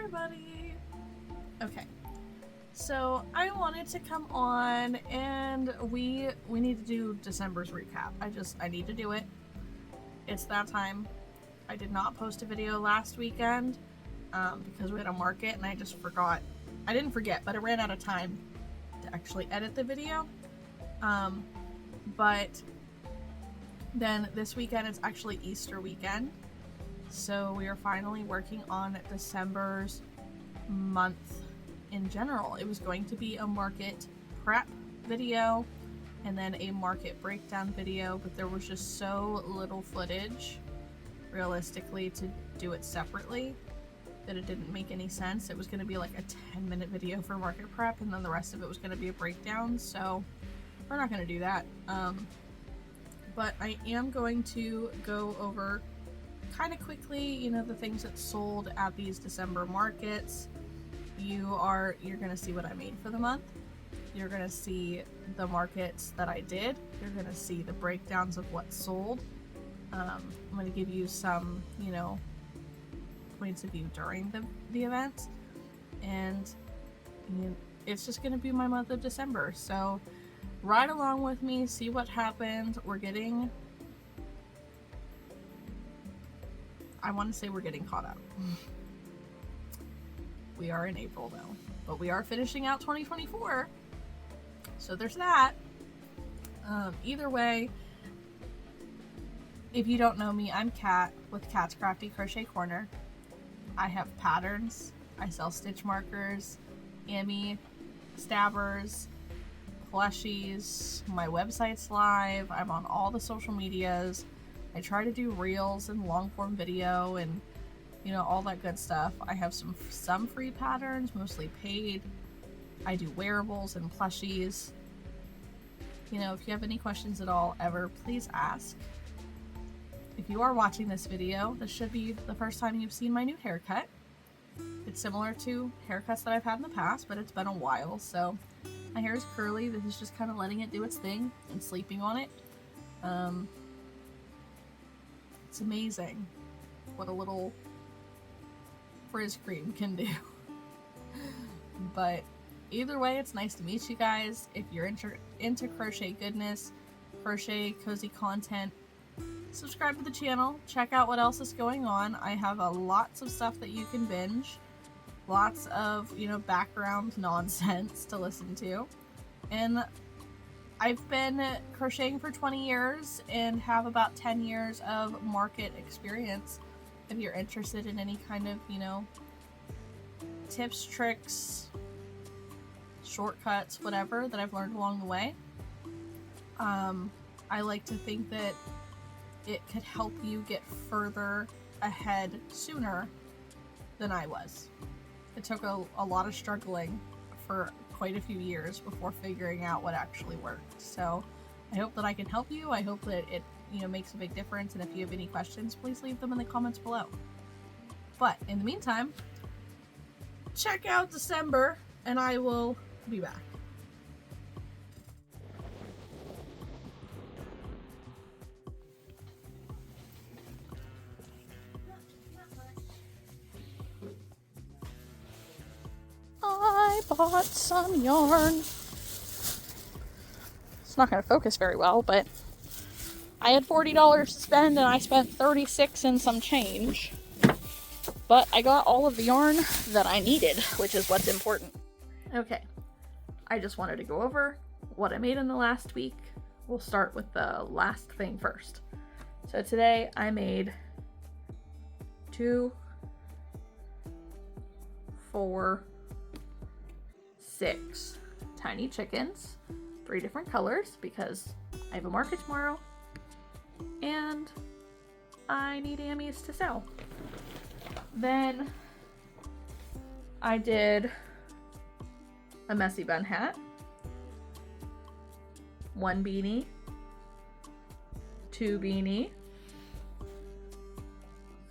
everybody! Okay, so I wanted to come on and we need to do December's recap. I need to do it. It's that time. I did not post a video last weekend because we had a market and I just forgot. I didn't forget, but I ran out of time to actually edit the video. But then this weekend it's actually Easter weekend. So we are finally working on December's month in general. It was going to be a market prep video and then a market breakdown video, but there was just so little footage realistically to do it separately that it didn't make any sense. It was going to be like a 10-minute video for market prep and then the rest of it was going to be a breakdown, so we're not going to do that. But I am going to go over kind of quickly, you know, the things that sold at these December markets. You're gonna see what I made for the month. You're gonna see the markets that I did. You're gonna see the breakdowns of what sold. I'm gonna give you some, you know, points of view during the event, and it's just gonna be my month of December. So ride along with me, see what happened. I want to say we're getting caught up. We are in April though, but we are finishing out 2024. So there's that. Either way, if you don't know me, I'm Kat with Kat's Crafty Crochet Corner. I have patterns. I sell stitch markers, Amy, stabbers, plushies. My website's live. I'm on all the social medias. I try to do reels and long form video and, you know, all that good stuff. I have some free patterns, mostly paid. I do wearables and plushies. You know, if you have any questions at all ever, please ask. If you are watching this video, this should be the first time you've seen my new haircut. It's similar to haircuts that I've had in the past, but it's been a while, so my hair is curly. This is just kind of letting it do its thing and sleeping on it. It's amazing what a little frizz cream can do. But either way, it's nice to meet you guys. If you're into crochet goodness, crochet cozy content, subscribe to the channel. Check out what else is going on. I have lots of stuff that you can binge. Lots of, you know, background nonsense to listen to. And I've been crocheting for 20 years and have about 10 years of market experience. If you're interested in any kind of, you know, tips, tricks, shortcuts, whatever that I've learned along the way, I like to think that it could help you get further ahead sooner than I was. It took a lot of struggling for quite a few years before figuring out what actually worked. So I hope that I can help you. I hope that it, you know, makes a big difference. And if you have any questions, please leave them in the comments below. But in the meantime, check out December and I will be back. I bought some yarn. It's not going to focus very well, but I had $40 to spend and I spent $36 and some change. But I got all of the yarn that I needed, which is what's important. Okay, I just wanted to go over what I made in the last week. We'll start with the last thing first. So today I made 2, 4, 6 tiny chickens, 3 different colors because I have a market tomorrow and I need Amy's to sell. Then I did a messy bun hat, 1 beanie, 2 beanie,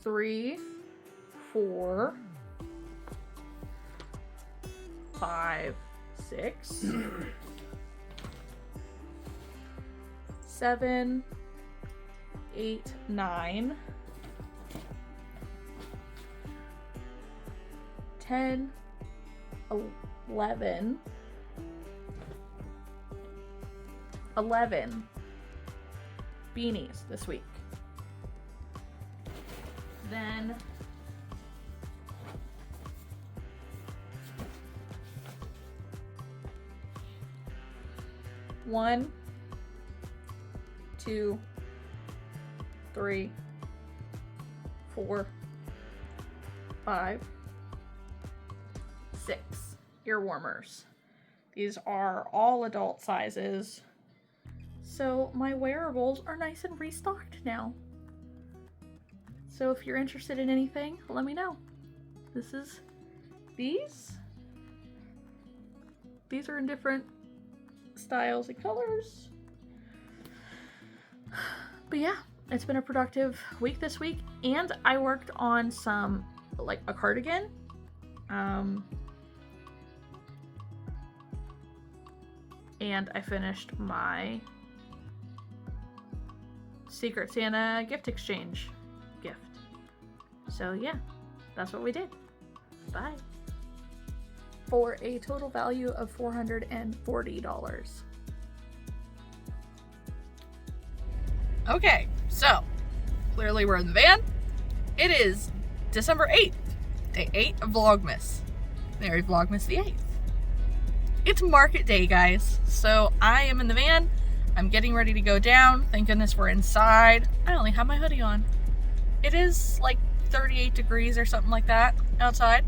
3, 4, 5, 6, 7, 8, 9, 10, 11 beanies this week. Then one, 2, 3, 4, 5, 6 ear warmers. These are all adult sizes. So my wearables are nice and restocked now. So if you're interested in anything, let me know. These are in different styles and colors. But yeah, it's been a productive week this week, and I worked on some, like a cardigan. And I finished my Secret Santa gift exchange gift. So yeah, that's what we did. Bye. For a total value of $440. Okay, so clearly we're in the van. It is December 8th, day 8 of Vlogmas. Merry Vlogmas the 8th. It's market day, guys. So I am in the van. I'm getting ready to go down. Thank goodness we're inside. I only have my hoodie on. It is like 38 degrees or something like that outside.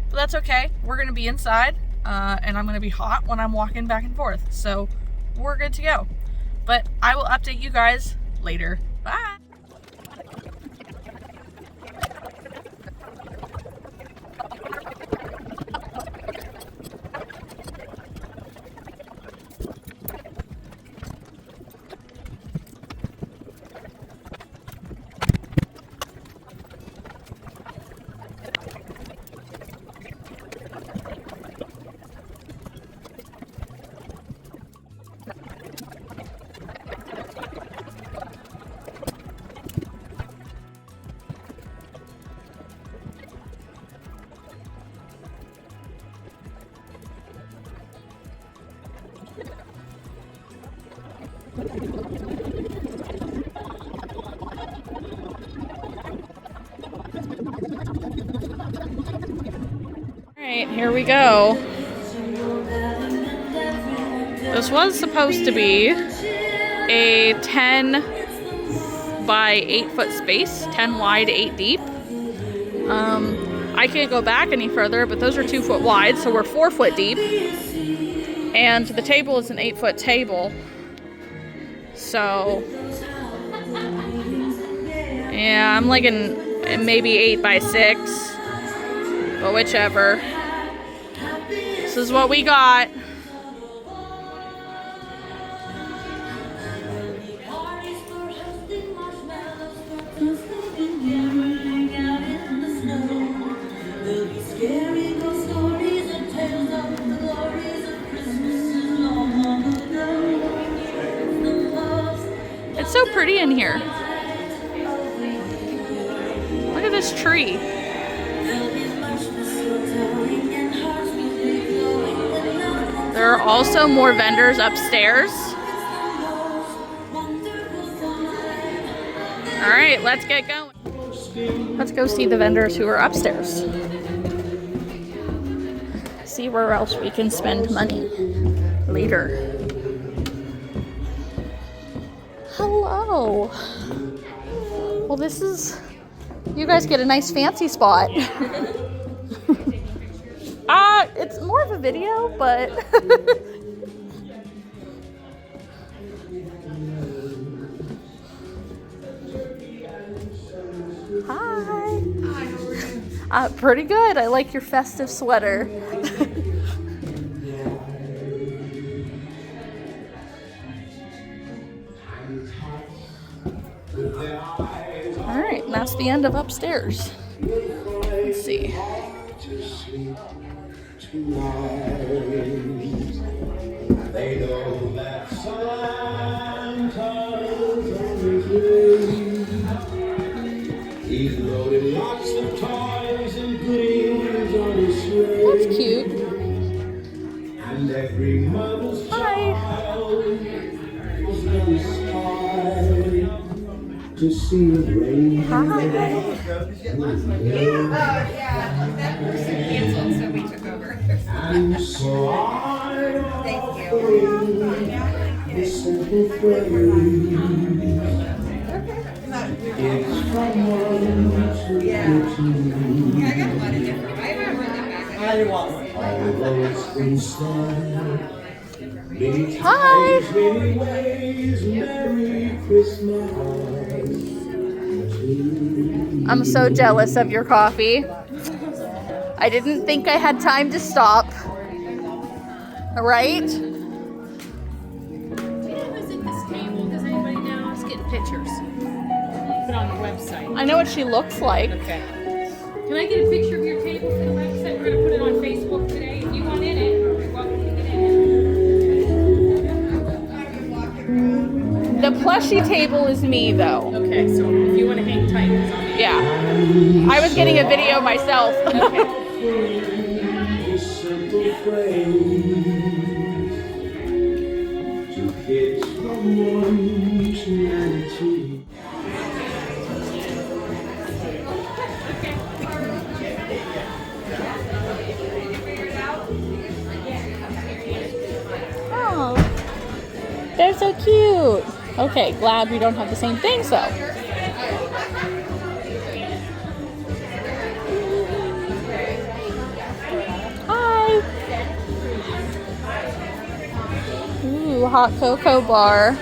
But that's okay. We're gonna be inside, and I'm gonna be hot when I'm walking back and forth. So we're good to go. But I will update you guys later. Bye. Alright, here we go. This was supposed to be a 10 by 8 foot space, 10 wide, 8 deep. I can't go back any further, but those are 2 foot wide, so we're 4 foot deep. And the table is an 8 foot table. So, yeah, I'm like in maybe 8 by 6, but whichever. This is what we got. It's so pretty in here. Look at this tree. There are also more vendors upstairs. All right, let's get going. Let's go see the vendors who are upstairs. See where else we can spend money later. Hello. Well, this is, you guys get a nice fancy spot. It's more of a video, but hi. Hi. Pretty good. I like your festive sweater. All right, and that's the end of upstairs. Let's see. They know that Santa's on his way. He's loaded lots of toys and goodies on his To see the rain. Hi. Canceled, so we took over. I'm so Thank you. the simple phrase. It's from one to Yeah. two. Yeah, I got a lot of different. I haven't heard them back. I want one. Although it's been said many Hi. times, many ways, Merry Christmas. I'm so jealous of your coffee. I didn't think I had time to stop. Right? Visit this table. Does anybody know? Let's get pictures. Put on the website. I know what she looks like. Okay. Can I get a picture of your table for the website? We're gonna put it on Facebook today. If you want in it, you're welcome to get in it. The plushie table is me though. Okay, so if you want to hang tight, it's on me. Yeah. I was getting a video myself. Okay. The simple phrase to get from one to two. Oh, they're so cute. Okay, glad we don't have the same things though. Hi. Ooh, hot cocoa bar.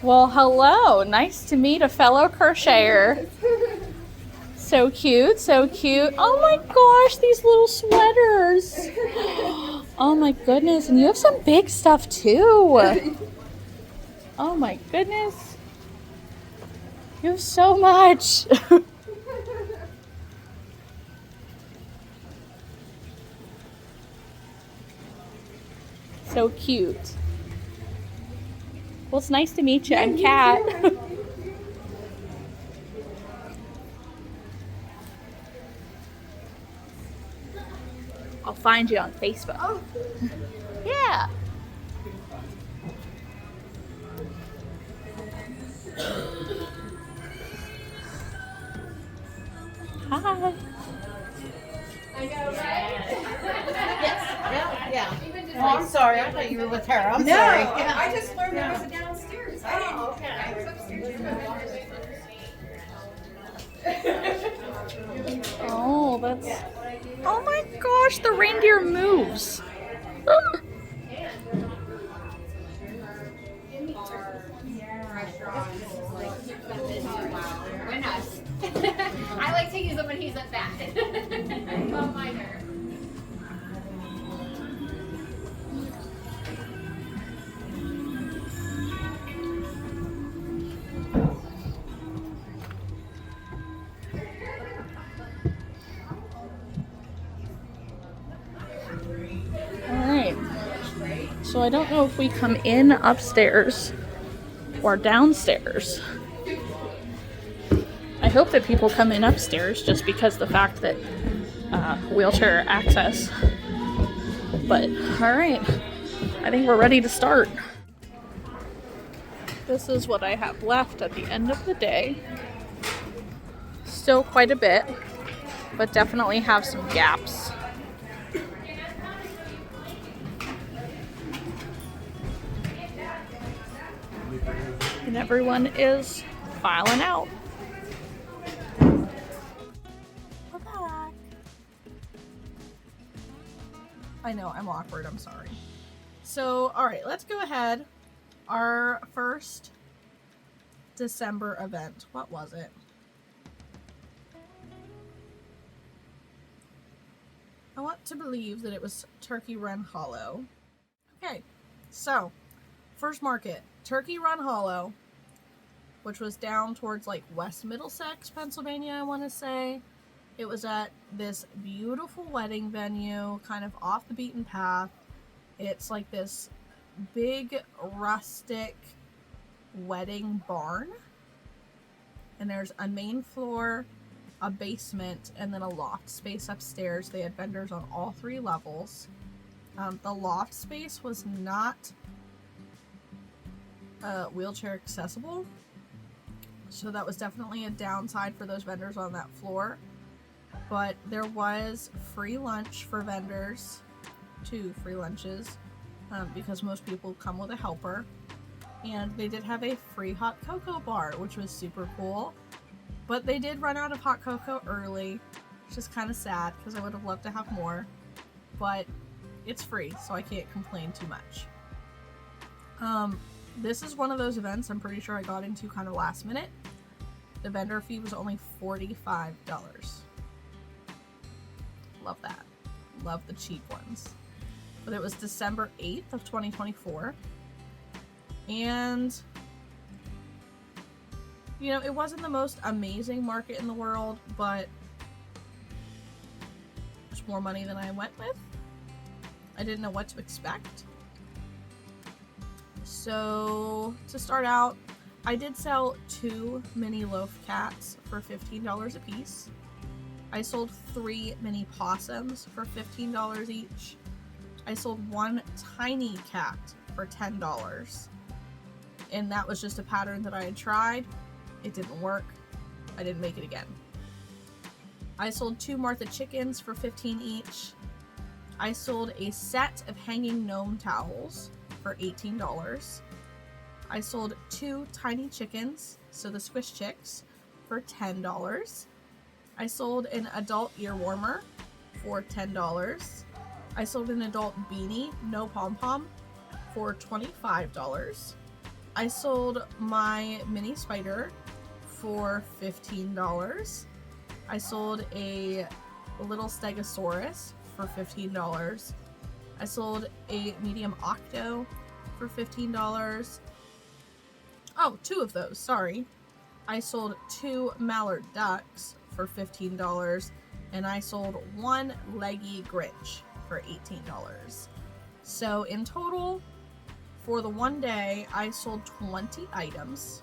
Well, hello. Nice to meet a fellow crocheter. So cute, so cute. Oh my gosh, these little sweaters. Oh my goodness, and you have some big stuff too. Oh my goodness. You have so much. So cute. Well, it's nice to meet you. I'm Kat. I'll find you on Facebook. Oh. Yeah. Hi. I know, right? Yes. Yeah. Oh, I'm sorry. I thought you were with her. I'm sorry. I just learned there was a downstairs. Oh, okay. I was upstairs. Oh, that's... Oh my gosh, the reindeer moves. We're nice. I like to use him when he's at that. Well, minor. Alright. So I don't know if we come in upstairs or downstairs. I hope that people come in upstairs just because the fact that wheelchair access. But alright, I think we're ready to start. This is what I have left at the end of the day. Still quite a bit, but definitely have some gaps. And everyone is filing out. We're back. I know, I'm awkward, I'm sorry. So, alright, let's go ahead. Our first December event. What was it? I want to believe that it was Turkey Run Hollow. Okay, so first market, Turkey Run Hollow, which was down towards like West Middlesex, Pennsylvania, I want to say. It was at this beautiful wedding venue, kind of off the beaten path. It's like this big rustic wedding barn. And there's a main floor, a basement, and then a loft space upstairs. They had vendors on all 3 levels. The loft space was not wheelchair accessible, so that was definitely a downside for those vendors on that floor. But there was free lunch for vendors, 2 free lunches, because most people come with a helper. And they did have a free hot cocoa bar, which was super cool. But they did run out of hot cocoa early, which is kind of sad because I would have loved to have more. But it's free, so I can't complain too much. This is one of those events I'm pretty sure I got into kind of last minute. The vendor fee was only $45. Love that. Love the cheap ones. But it was December 8th of 2024. And, you know, it wasn't the most amazing market in the world, but it's more money than I went with. I didn't know what to expect. So, to start out, I did sell 2 mini loaf cats for $15 a piece. I sold 3 mini possums for $15 each. I sold 1 tiny cat for $10. And that was just a pattern that I had tried. It didn't work. I didn't make it again. I sold 2 Martha chickens for $15 each. I sold a set of hanging gnome towels for $18. I sold 2 tiny chickens, so the Squish Chicks, for $10. I sold an adult ear warmer for $10. I sold an adult beanie, no pom-pom, for $25. I sold my mini spider for $15. I sold a little stegosaurus for $15. I sold a medium octo for $15. Oh, 2 of those, sorry. I sold 2 mallard ducks for $15, and I sold 1 leggy Grinch for $18. So in total, for the one day, I sold 20 items.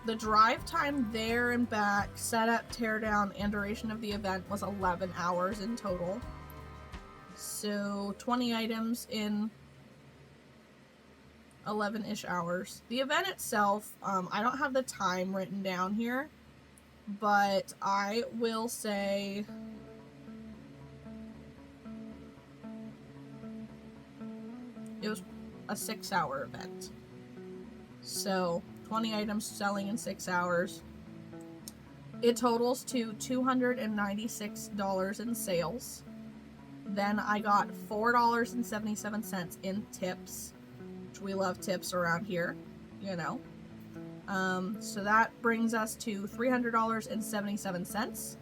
The drive time there and back, setup, teardown, and duration of the event was 11 hours in total. So 20 items in 11-ish hours. The event itself, I don't have the time written down here, but I will say it was a 6-hour event. So 20 items selling in 6 hours. It totals to $296 in sales. Then I got $4.77 in tips, which we love tips around here, you know. So that brings us to $300.77.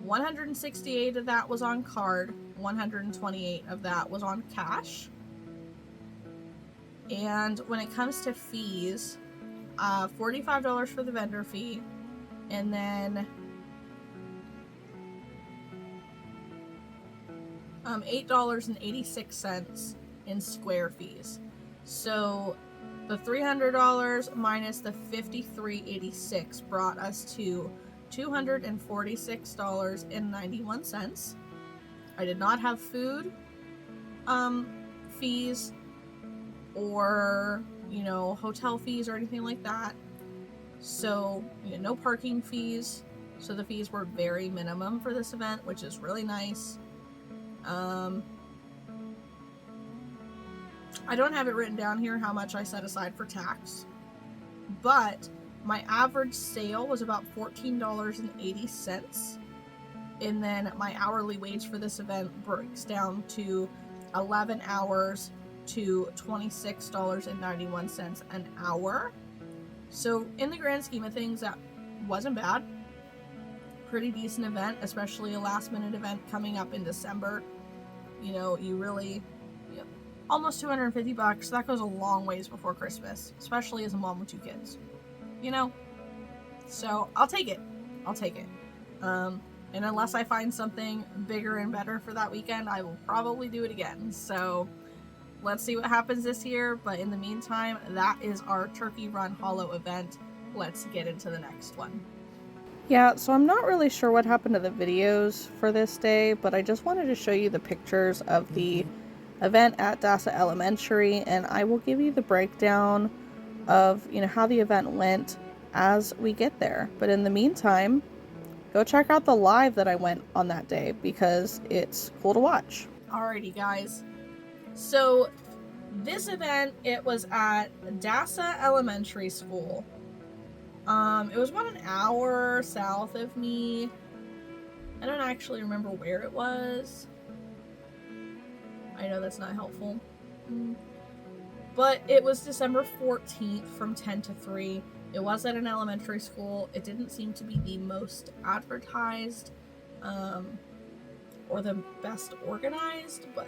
168 of that was on card, 128 of that was on cash. And when it comes to fees, $45 for the vendor fee, and then $8.86 in square fees. So the $300 minus the $53.86 brought us to $246.91. I did not have food fees or, you know, hotel fees or anything like that. So, you know, no parking fees. So the fees were very minimum for this event, which is really nice. I don't have it written down here how much I set aside for tax, but my average sale was about $14.80. And then my hourly wage for this event breaks down to 11 hours to $26.91 an hour. So in the grand scheme of things, that wasn't bad. Pretty decent event, especially a last minute event coming up in December. You know, almost $250. That goes a long ways before Christmas, especially as a mom with 2 kids. You know? So I'll take it. And unless I find something bigger and better for that weekend, I will probably do it again. So let's see what happens this year. But in the meantime, that is our Turkey Run Hollow event. Let's get into the next one. Yeah, so I'm not really sure what happened to the videos for this day, but I just wanted to show you the pictures of the event at Dasa Elementary, and I will give you the breakdown of, how the event went as we get there. But in the meantime, go check out the live that I went on that day because it's cool to watch. Alrighty, guys. So this event, it was at Dasa Elementary School. It was about an hour south of me. I don't actually remember where it was. I know that's not helpful. But it was December 14th from 10 to 3. It was at an elementary school. It didn't seem to be the most advertised or the best organized, but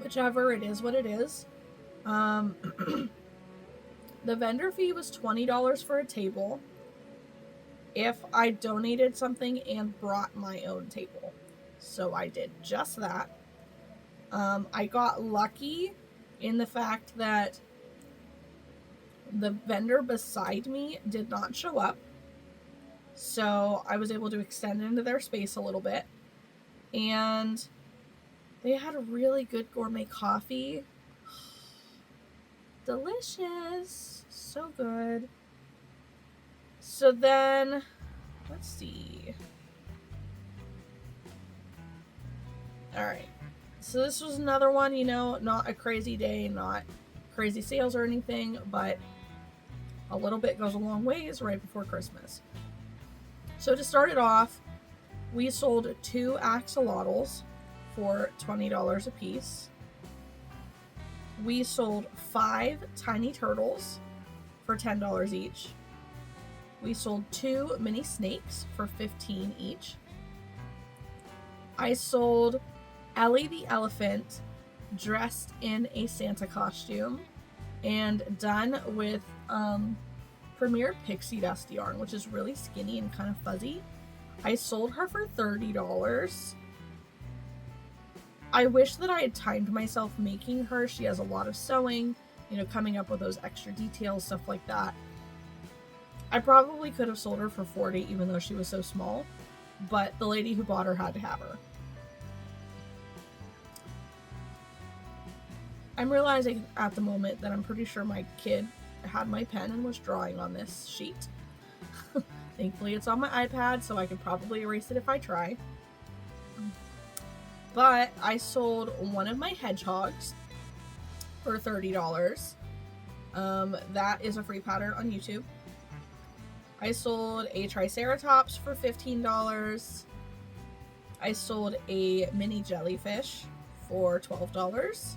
whichever, it is what it is. The vendor fee was $20 for a table if I donated something and brought my own table. So I did just that. I got lucky in the fact that the vendor beside me did not show up. So I was able to extend into their space a little bit. And they had a really good gourmet coffee. Delicious. So good. So then, let's see. Alright. So this was another one, not a crazy day, not crazy sales or anything, but a little bit goes a long ways right before Christmas. So to start it off, we sold 2 axolotls for $20 a piece. We sold 5 tiny turtles for $10 each. We sold 2 mini snakes for $15 each. I sold Ellie the elephant dressed in a Santa costume and done with Premier Pixie Dust yarn, which is really skinny and kind of fuzzy. I sold her for $30. I wish that I had timed myself making her. She has a lot of sewing, coming up with those extra details, stuff like that. I probably could have sold her for $40 even though she was so small, but the lady who bought her had to have her. I'm realizing at the moment that I'm pretty sure my kid had my pen and was drawing on this sheet. Thankfully it's on my iPad, so I can probably erase it if I try. But I sold one of my hedgehogs for $30. That is a free pattern on YouTube. I sold a triceratops for $15. I sold a mini jellyfish for $12.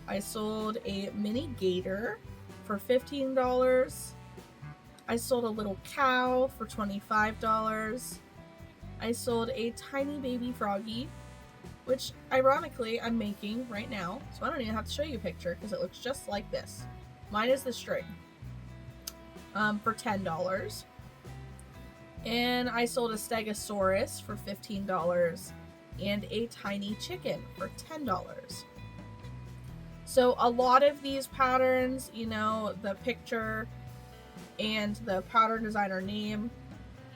I sold a mini gator for $15. I sold a little cow for $25. I sold a tiny baby froggy, which ironically I'm making right now, so I don't even have to show you a picture because it looks just like this. Mine is the string, for $10. And I sold a stegosaurus for $15 and a tiny chicken for $10. So a lot of these patterns, the picture and the pattern designer name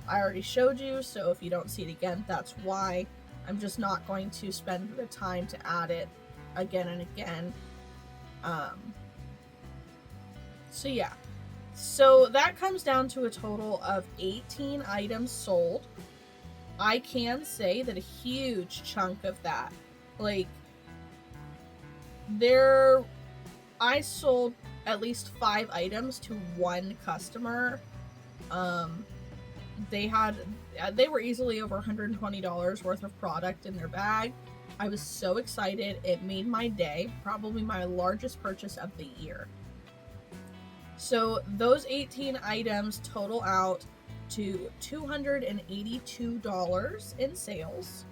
I already showed you, so if you don't see it again, that's why. I'm just not going to spend the time to add it again and again. So yeah. So that comes down to a total of 18 items sold. I can say that a huge chunk of that, like I sold at least 5 items to one customer. They were easily over $120 worth of product in their bag. I was so excited. It made my day, probably my largest purchase of the year. So those 18 items total out to $282 in sales.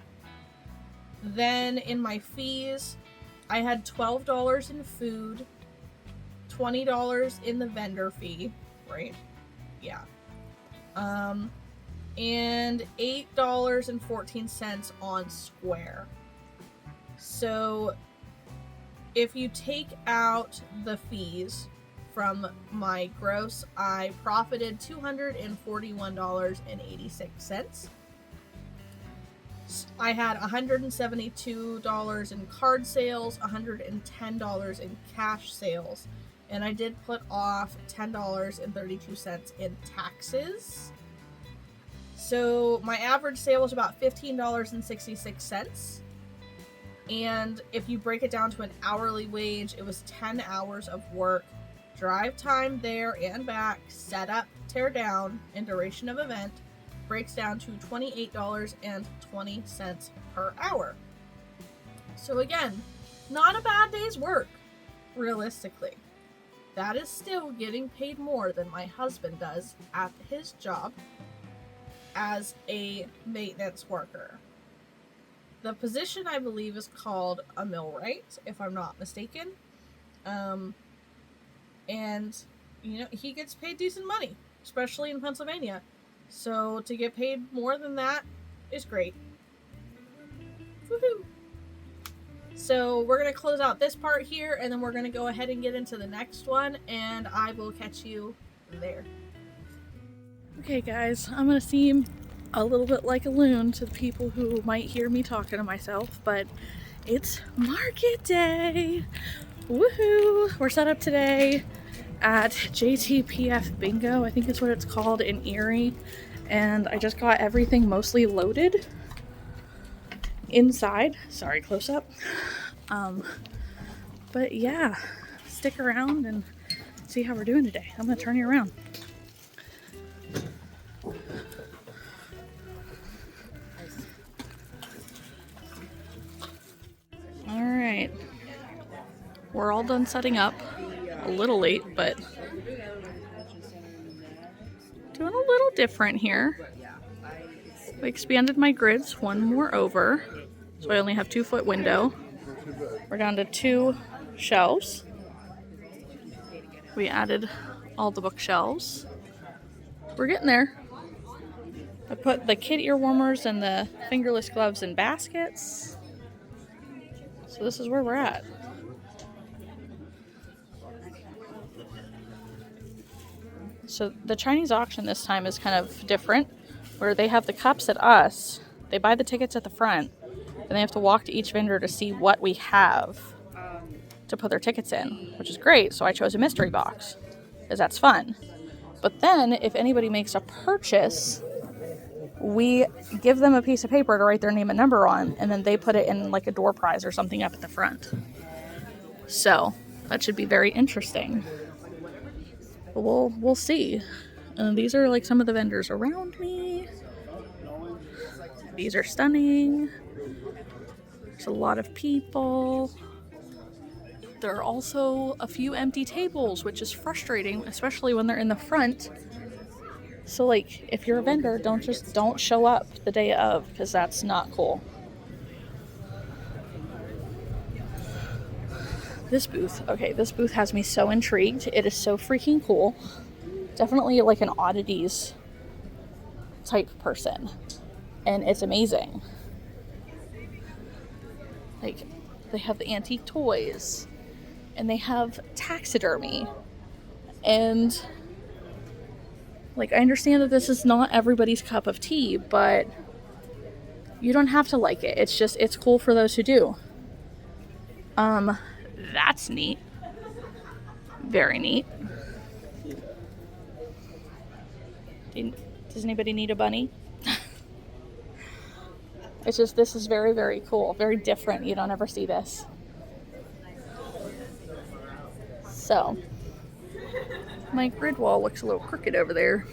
Then in my fees, I had $12 in food, $20 in the vendor fee, right? Yeah. And $8.14 on Square. So if you take out the fees from my gross, I profited $241.86. I had $172 in card sales, $110 in cash sales, and I did put off $10.32 in taxes. So my average sale was about $15.66. And if you break it down to an hourly wage, it was 10 hours of work, drive time there and back, setup, tear down, and duration of event breaks down to $28.20 per hour. So again, not a bad day's work, realistically. That is still getting paid more than my husband does at his job as a maintenance worker. The position, I believe, is called a millwright, if I'm not mistaken. And, you know, he gets paid decent money, especially in Pennsylvania. So to get paid more than that is great. Woohoo! So we're going to close out this part here, and then we're going to go ahead and get into the next one, and I will catch you there. Okay guys, I'm going to seem a little bit like a loon to the people who might hear me talking to myself, but it's market day! Woohoo! We're set up today at JTPF Bingo, I think is what it's called, in Erie, and I just got everything mostly loaded inside. Sorry, close up. But yeah, stick around and see how we're doing today. I'm gonna turn you around. All right, we're all done setting up. A little late, but doing a little different here. I expanded my grids one more over, so I only have 2-foot window. We're down to 2 shelves. We added all the bookshelves. We're getting there. I put the kid ear warmers and the fingerless gloves in baskets. So this is where we're at. So the Chinese auction this time is kind of different, where they have the cups at us, they buy the tickets at the front, and they have to walk to each vendor to see what we have to put their tickets in, which is great. So I chose a mystery box, because that's fun. But then, if anybody makes a purchase, we give them a piece of paper to write their name and number on, and then they put it in like a door prize or something up at the front. So that should be very interesting. But we'll see. These are like some of the vendors around me. These are stunning. There's a lot of people. There are also a few empty tables, which is frustrating, especially when they're in the front. So like, if you're a vendor, don't show up the day of, because that's not cool. This booth has me so intrigued. It is so freaking cool. Definitely like an oddities type person. And it's amazing. Like, they have the antique toys. And they have taxidermy. And, like, I understand that this is not everybody's cup of tea, but you don't have to like it. It's cool for those who do. That's neat. Very neat. Does anybody need a bunny? It's just, this is very, very cool. Very different. You don't ever see this. So, my grid wall looks a little crooked over there.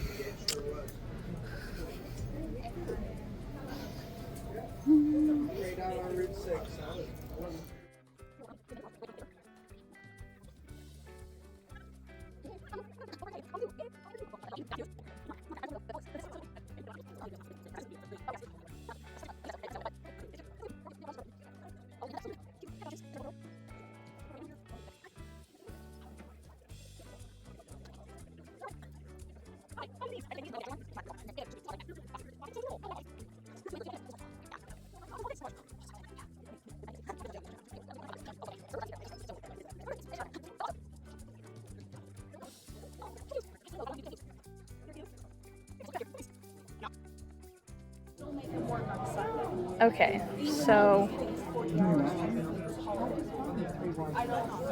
Okay, so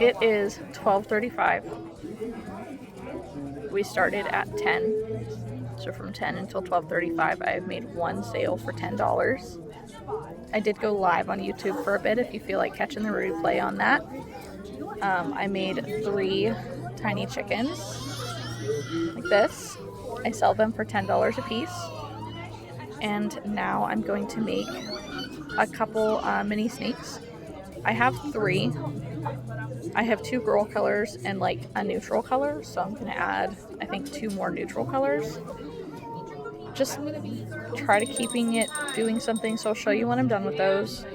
it is 12:35. We started at 10. So from 10 until 12:35, I've made one sale for $10. I did go live on YouTube for a bit if you feel like catching the replay on that. I made 3 tiny chickens like this. I sell them for $10 a piece. And now I'm going to make a couple mini snakes. I have 3. I have 2 girl colors and like a neutral color, so I'm gonna add, I think, 2 more neutral colors. Just try to keeping it doing something, so I'll show you when I'm done with those.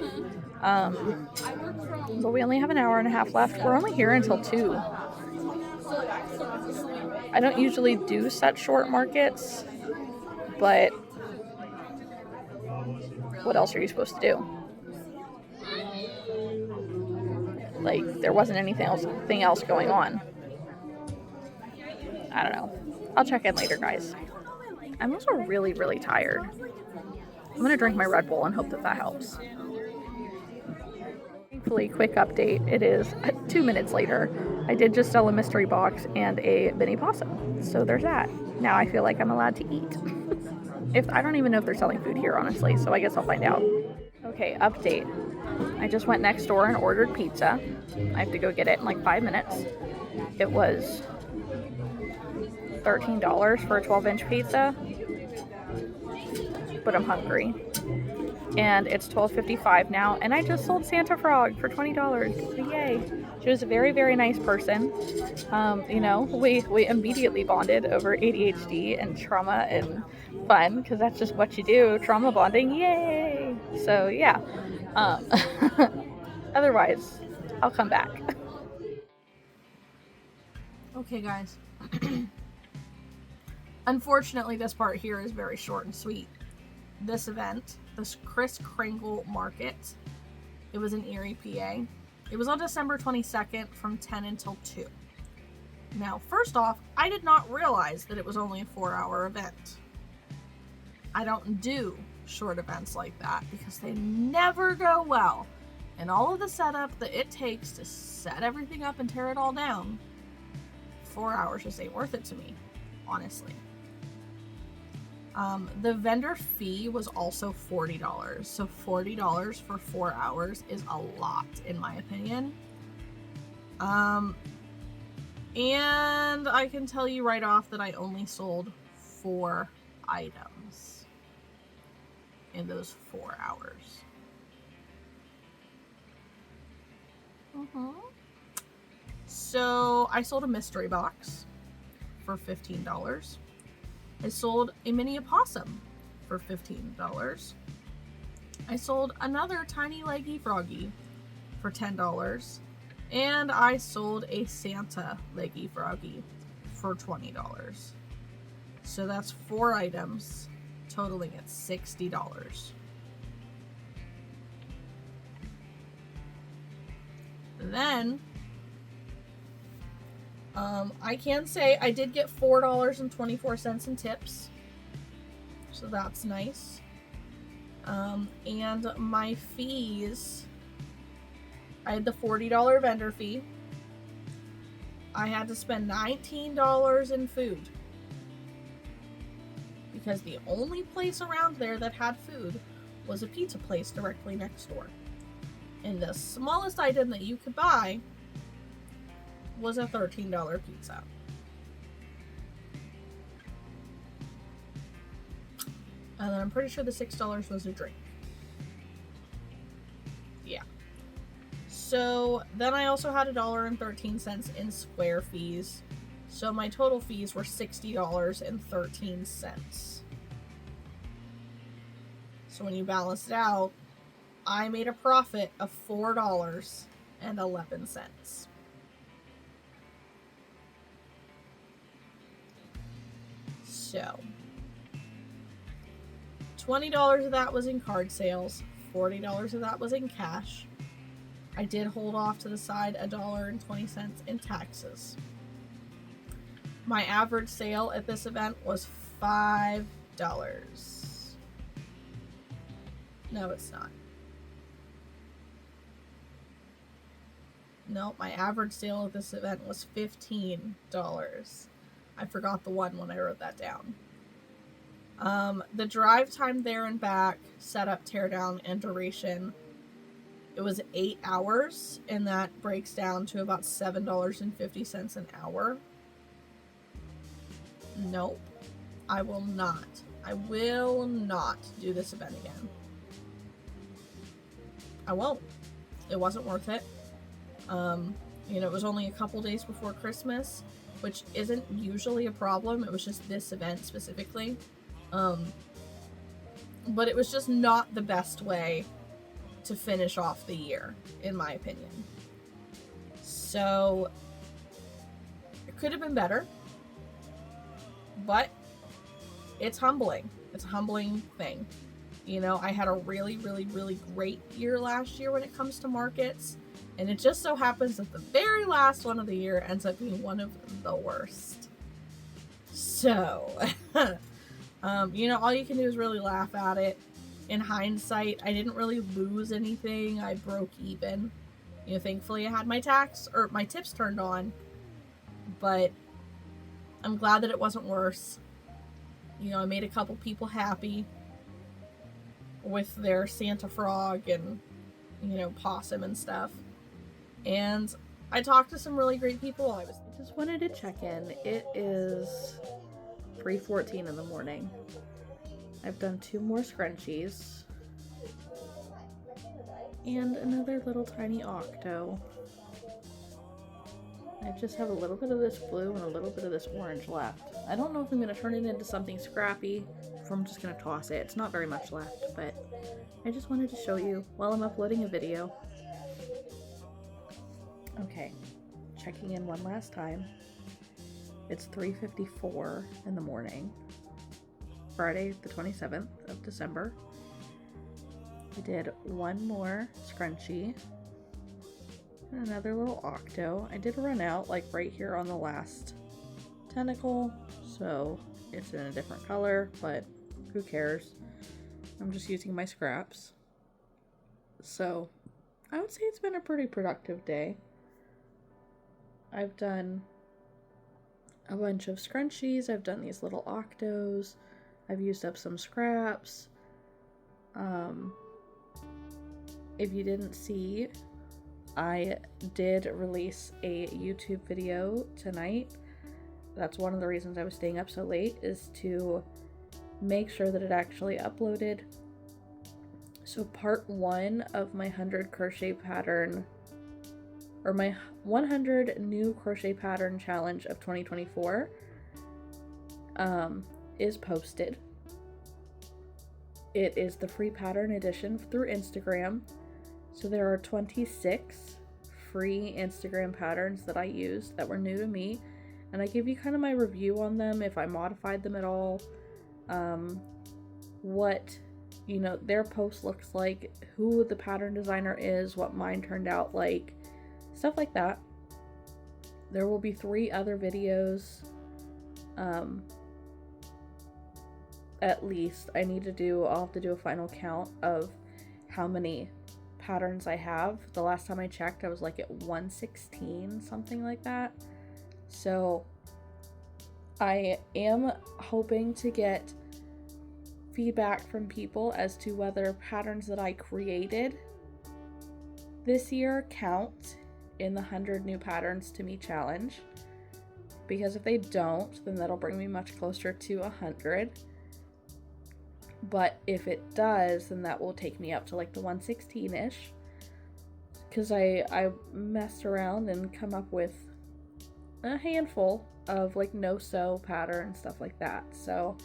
But we only have an hour and a half left. We're only here until 2. I don't usually do such short markets, but what else are you supposed to do? Like, there wasn't anything else going on. I don't know. I'll check in later, guys. I'm also really, really tired. I'm gonna drink my Red Bull and hope that helps. Thankfully, quick update. It is 2 minutes later. I did just sell a mystery box and a mini possum. So there's that. Now I feel like I'm allowed to eat. I don't even know if they're selling food here, honestly, so I guess I'll find out. Okay, update. I just went next door and ordered pizza. I have to go get it in like 5 minutes. It was $13 for a 12-inch pizza, but I'm hungry. And it's $12.55 now, and I just sold Santa Frog for $20. Yay! She was a very, very nice person. You know, we immediately bonded over ADHD and trauma and fun, because that's just what you do. Trauma bonding, yay! So yeah. Otherwise, I'll come back. Okay, guys. Unfortunately, this part here is very short and sweet. This event, this Kris Kringle Market, it was in Erie, PA. It was on December 22nd from 10 until 2. Now, first off, I did not realize that it was only a 4-hour event. I don't do short events like that because they never go well. And all of the setup that it takes to set everything up and tear it all down, 4 hours just ain't worth it to me, honestly. The vendor fee was also $40. So $40 for 4 hours is a lot, in my opinion. And I can tell you right off that I only sold 4 items in those 4 hours. So I sold a mystery box for $15. I sold a mini opossum for $15. I sold another tiny leggy froggy for $10. And I sold a Santa leggy froggy for $20. So that's 4 items, totaling at $60. Then, I can say I did get $4.24 in tips, so that's nice. And my fees, I had the $40 vendor fee. I had to spend $19 in food because the only place around there that had food was a pizza place directly next door. And the smallest item that you could buy was a $13 pizza. And then I'm pretty sure the $6 was a drink. Yeah. So then I also had $1.13 in Square fees. So my total fees were $60.13. So when you balance it out, I made a profit of $4.11. So $20 of that was in card sales, $40 of that was in cash. I did hold off to the side $1.20 in taxes. My average sale at this event was $5. No, it's not. No, my average sale at this event was $15. I forgot the one when I wrote that down. The drive time there and back, setup, teardown, and duration, it was 8 hours, and that breaks down to about $7.50 an hour. Nope. I will not do this event again. I won't. It wasn't worth it. It was only a couple days before Christmas, which isn't usually a problem. It was just this event specifically. But it was just not the best way to finish off the year, in my opinion. So, it could have been better, but it's humbling. It's a humbling thing. I had a really, really, really great year last year when it comes to markets, and it just so happens that the very last one of the year ends up being one of the worst. So, all you can do is really laugh at it. In hindsight, I didn't really lose anything. I broke even. Thankfully I had my tips turned on, but I'm glad that it wasn't worse. I made a couple people happy with their Santa frog and, possum and stuff. And I talked to some really great people. I just wanted to check in. It is 3:14 in the morning. I've done 2 more scrunchies and another little tiny octo. I just have a little bit of this blue and a little bit of this orange left. I don't know if I'm going to turn it into something scrappy, if I'm just going to toss it. It's not very much left, but I just wanted to show you while I'm uploading a video. Okay, checking in one last time. It's 3:54 in the morning, Friday the 27th of December. I did 1 more scrunchie and another little octo. I did run out right here on the last tentacle, so it's in a different color, but who cares? I'm just using my scraps. So I would say it's been a pretty productive day. I've done a bunch of scrunchies, I've done these little octos, I've used up some scraps. If you didn't see, I did release a YouTube video tonight. That's one of the reasons I was staying up so late, is to make sure that it actually uploaded. So part 1 of my 100 crochet pattern, or my 100 new crochet pattern challenge of 2024, is posted. It is the free pattern edition through Instagram. So there are 26 free Instagram patterns that I used that were new to me, and I give you kind of my review on them, if I modified them at all, what their post looks like, who the pattern designer is, what mine turned out like, stuff like that. There will be 3 other videos, at least. I'll have to do a final count of how many patterns I have. The last time I checked, I was at 116, something like that. So I am hoping to get feedback from people as to whether patterns that I created this year count in the 100 new patterns to me challenge, because if they don't, then that'll bring me much closer to 100. But if it does, then that will take me up to like the 116-ish, because I messed around and come up with a handful of like no-sew pattern and stuff like that. So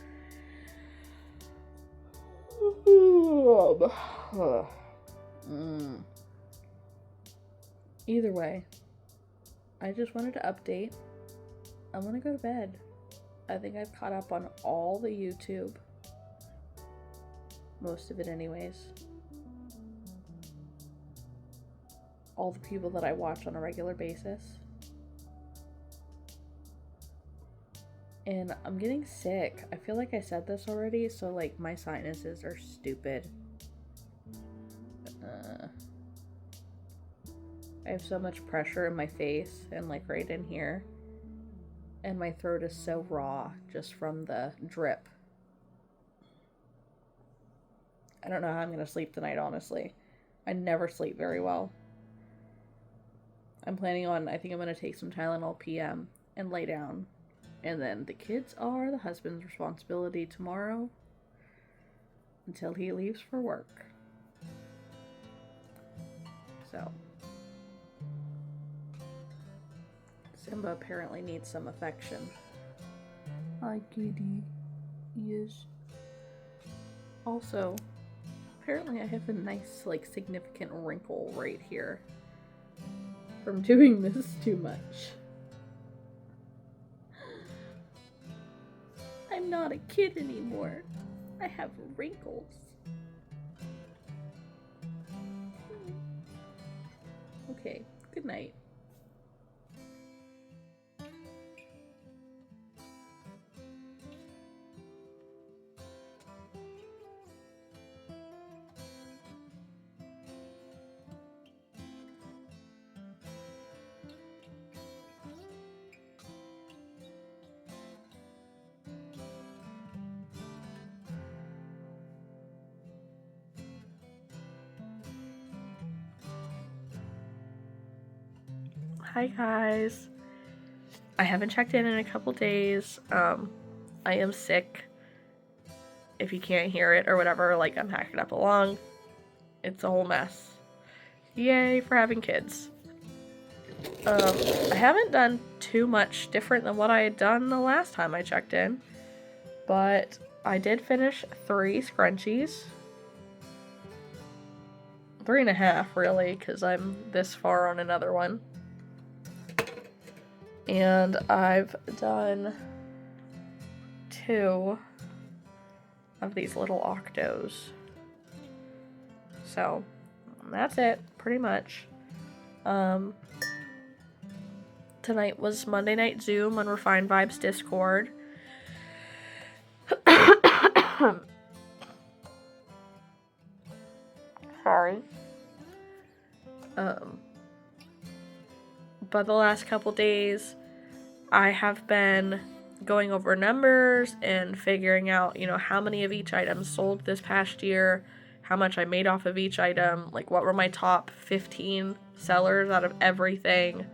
either way, I just wanted to update. I'm gonna go to bed. I think I've caught up on all the YouTube. Most of it anyways. All the people that I watch on a regular basis. And I'm getting sick. I feel like I said this already, so like my sinuses are stupid. I have so much pressure in my face and like right in here. And my throat is so raw just from the drip. I don't know how I'm going to sleep tonight, honestly. I never sleep very well. I'm planning on, I think I'm going to take some Tylenol PM and lay down. And then the kids are the husband's responsibility tomorrow until he leaves for work. So, Simba apparently needs some affection. Hi, kitty. Yes. Also, apparently I have a nice, like, significant wrinkle right here from doing this too much. I'm not a kid anymore. I have wrinkles. Okay, good night. Hi guys. I haven't checked in a couple days. I am sick. If you can't hear it or whatever, like I'm hacking up along. It's a whole mess. Yay for having kids. I haven't done too much different than what I had done the last time I checked in. But I did finish 3 scrunchies. 3.5 really, because I'm this far on another one. And I've done 2 of these little octos. So, that's it, pretty much. Tonight was Monday Night Zoom on Refined Vibes Discord. Sorry. But the last couple days, I have been going over numbers and figuring out, how many of each item sold this past year, how much I made off of each item, like what were my top 15 sellers out of everything,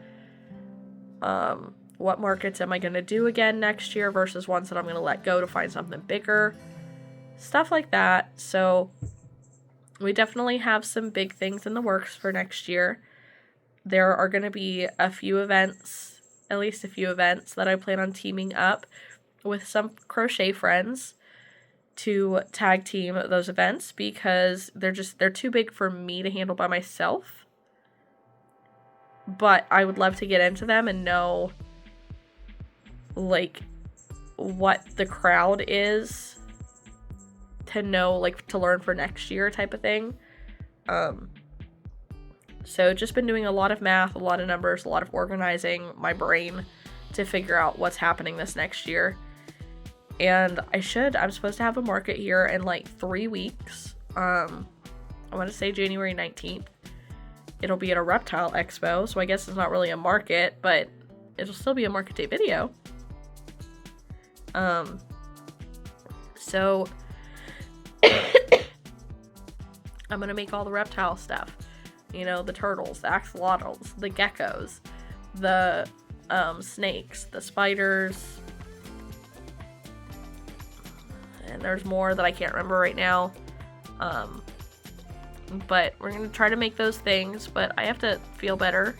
what markets am I going to do again next year versus ones that I'm going to let go to find something bigger, stuff like that. So we definitely have some big things in the works for next year. There are going to be a few events, at least a few events, that I plan on teaming up with some crochet friends to tag team those events because they're too big for me to handle by myself. But I would love to get into them and know, like, what the crowd is to know, like, to learn for next year type of thing. So just been doing a lot of math, a lot of numbers, a lot of organizing my brain to figure out what's happening this next year. And I'm supposed to have a market here in like 3 weeks. I want to say January 19th. It'll be at a reptile expo, so I guess it's not really a market, but it'll still be a market day video. So I'm gonna make all the reptile stuff. You know, the turtles, the axolotls, the geckos, the snakes, the spiders, and there's more that I can't remember right now. But we're gonna try to make those things, but I have to feel better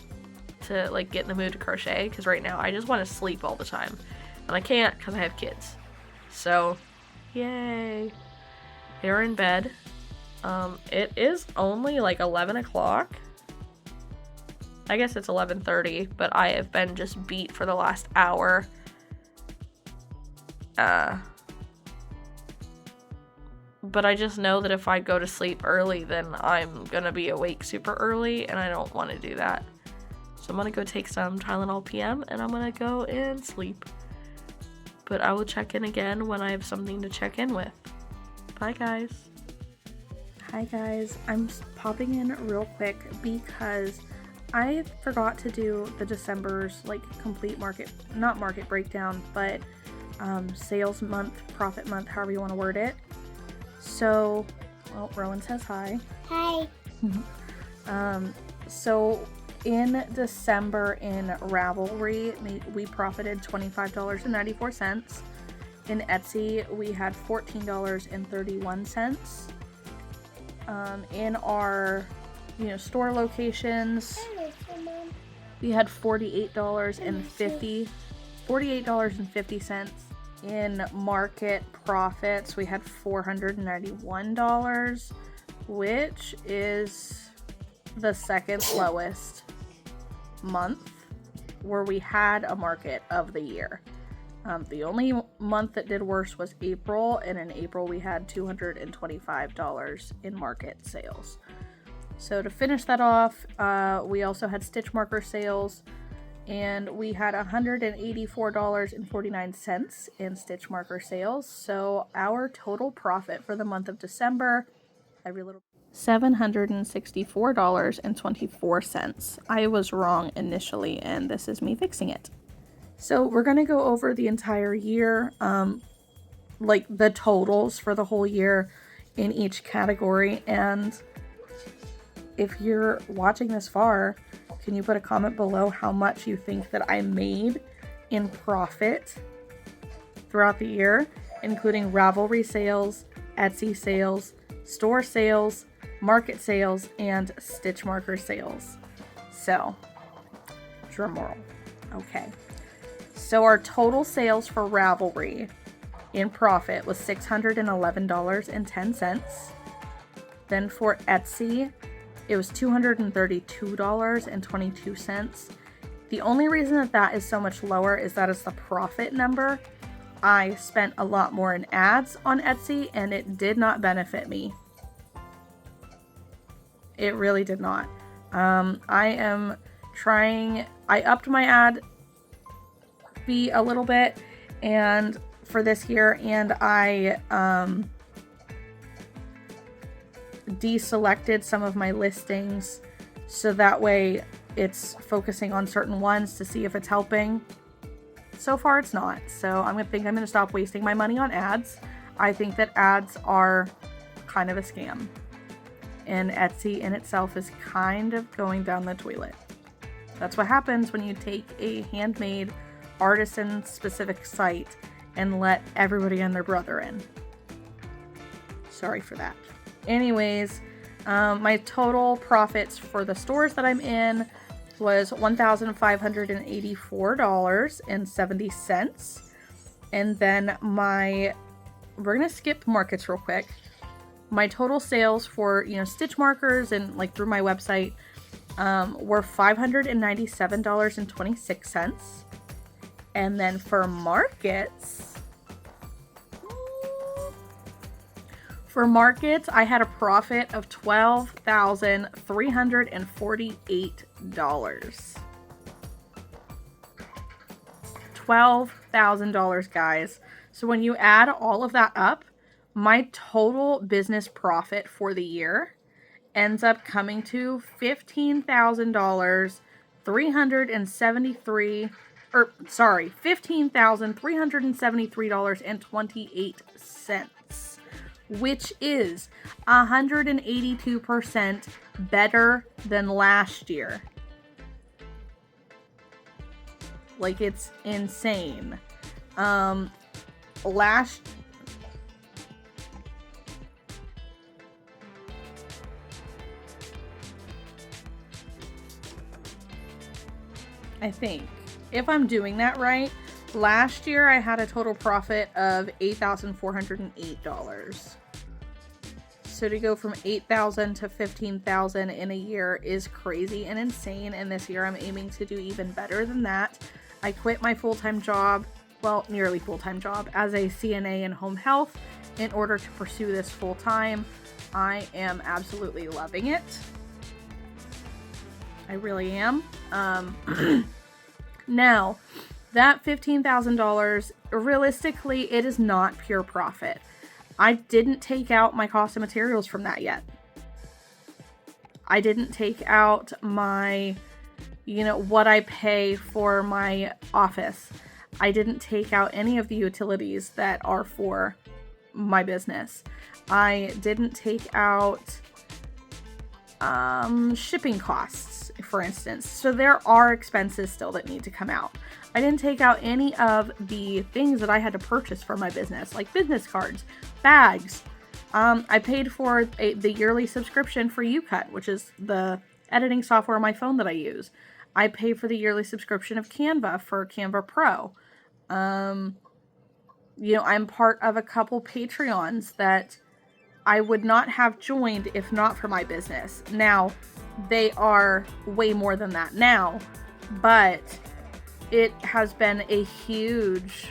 to like get in the mood to crochet, because right now I just want to sleep all the time, and I can't because I have kids. So yay, they're in bed. It is only like 11 o'clock. I guess it's 11:30, but I have been just beat for the last hour. But I just know that if I go to sleep early, then I'm gonna be awake super early, and I don't want to do that. So I'm gonna go take some Tylenol PM, and I'm gonna go and sleep. But I will check in again when I have something to check in with. Bye, guys. Hi, guys. I'm popping in real quick because I forgot to do the December's like complete not market breakdown, but sales month, profit month, however you want to word it. So, well, Rowan says hi. Hi. So in December in Ravelry, we profited $25.94. In Etsy, we had $14.31. In our, store locations, we had $48.50. In market profits, we had $491, which is the second lowest month where we had a market of the year. The only month that did worse was April, and in April we had $225 in market sales. So to finish that off, we also had stitch marker sales, and we had $184.49 in stitch marker sales. So our total profit for the month of December, $764.24. I was wrong initially, and this is me fixing it. So we're going to go over the entire year, like the totals for the whole year in each category. And if you're watching this far, can you put a comment below how much you think that I made in profit throughout the year, including Ravelry sales, Etsy sales, store sales, market sales, and stitch marker sales. So, drum roll. Okay. So our total sales for Ravelry in profit was $611.10. Then for Etsy, it was $232.22. The only reason that is so much lower is that it's the profit number. I spent a lot more in ads on Etsy, and it did not benefit me. It really did not. I upped my ad fee a little bit and for this year, and I deselected some of my listings so that way it's focusing on certain ones to see if it's helping. So far it's not, so I'm gonna stop wasting my money on ads. I think that ads are kind of a scam, and Etsy in itself is kind of going down the toilet. That's what happens when you take a handmade artisan specific site and let everybody and their brother in. Sorry for that. Anyways, my total profits for the stores that I'm in was $1,584.70. And then we're gonna skip markets real quick. My total sales for, stitch markers and like through my website were $597.26. And then for markets, I had a profit of $12,348. $12,000, guys. So when you add all of that up, my total business profit for the year ends up coming to $15,373.28, which is 182% better than last year. Like, it's insane. Last I think, if I'm doing that right, last year I had a total profit of $8,408. So to go from $8,000 to $15,000 in a year is crazy and insane, and this year I'm aiming to do even better than that. I quit my full-time job, well, nearly full-time job, as a CNA in home health in order to pursue this full-time. I am absolutely loving it. I really am. Now, that $15,000, realistically, it is not pure profit. I didn't take out my cost of materials from that yet. I didn't take out my, what I pay for my office. I didn't take out any of the utilities that are for my business. I didn't take out shipping costs, for instance. So there are expenses still that need to come out. I didn't take out any of the things that I had to purchase for my business, like business cards, bags. I paid for the yearly subscription for UCut, which is the editing software on my phone that I use. I pay for the yearly subscription of Canva for Canva Pro. I'm part of a couple Patreons that I would not have joined if not for my business. Now, they are way more than that now, but it has been a huge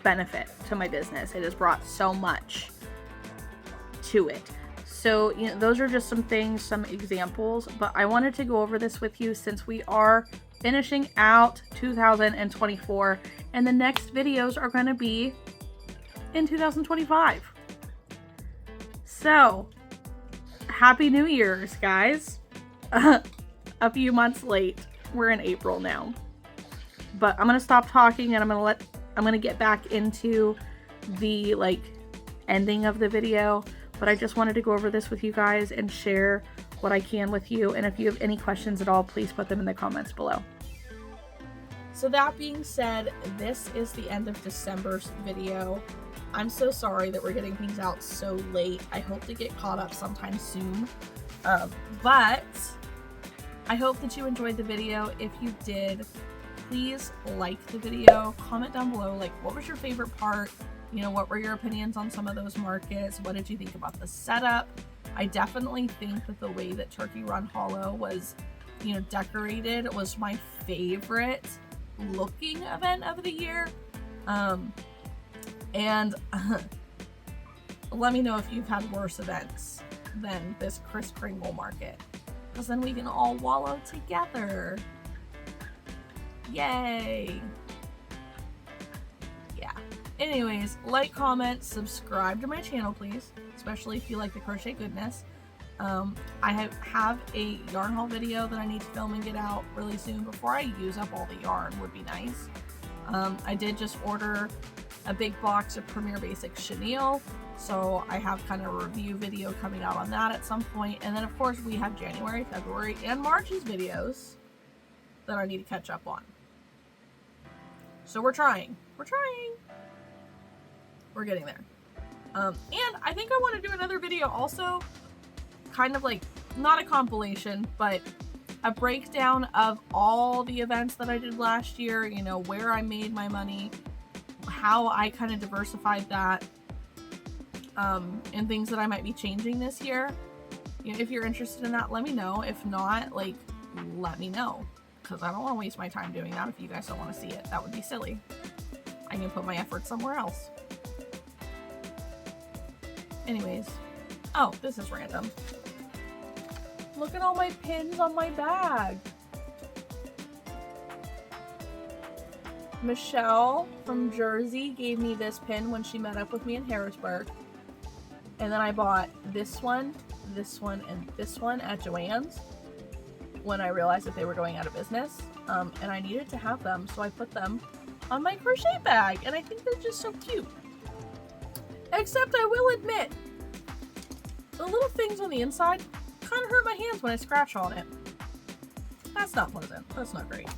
benefit to my business. It has brought so much to it. So, those are just some things, some examples, but I wanted to go over this with you since we are finishing out 2024, and the next videos are going to be in 2025. So, Happy New Year's, guys. A few months late. We're in April now. But I'm going to stop talking and I'm going to get back into the ending of the video. But I just wanted to go over this with you guys and share what I can with you. And if you have any questions at all, please put them in the comments below. So that being said, this is the end of December's video. I'm so sorry that we're getting things out so late. I hope to get caught up sometime soon. But I hope that you enjoyed the video. If you did, please like the video. Comment down below, what was your favorite part? What were your opinions on some of those markets? What did you think about the setup? I definitely think that the way that Turkey Run Hollow was, decorated was my favorite looking event of the year. And let me know if you've had worse events than this Kris Kringle market, because then we can all wallow together. Yay! Yeah. Anyways, like, comment, subscribe to my channel, please, especially if you like the crochet goodness. I have a yarn haul video that I need to film and get out really soon before I use up all the yarn. Would be nice. I did just order a big box of Premier Basics chenille, so I have kind of a review video coming out on that at some point. And then of course we have January, February, and March's videos that I need to catch up on. So we're trying. We're getting there. And I think I want to do another video also, kind of not a compilation, but a breakdown of all the events that I did last year, where I made my money, how I kind of diversified that, and things that I might be changing this year. If you're interested in that, let me know. If not, let me know, because I don't want to waste my time doing that if you guys don't want to see it. That would be silly. I can put my effort somewhere else. Anyways. Oh, this is random. Look at all my pins on my bag. Michelle from Jersey gave me this pin when she met up with me in Harrisburg. And then I bought this one, and this one at Joann's when I realized that they were going out of business. And I needed to have them, so I put them on my crochet bag. And I think they're just so cute. Except I will admit, the little things on the inside kind of hurt my hands when I scratch on it. That's not pleasant. That's not great.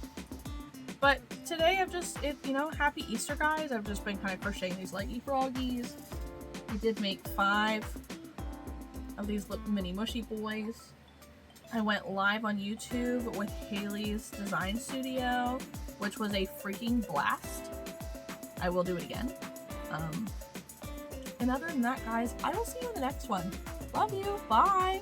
But today I've just, happy Easter, guys. I've just been kind of crocheting these leggy froggies. I did make 5 of these little mini mushy boys. I went live on YouTube with Haley's Design Studio, which was a freaking blast. I will do it again. And other than that, guys, I will see you in the next one. Love you. Bye.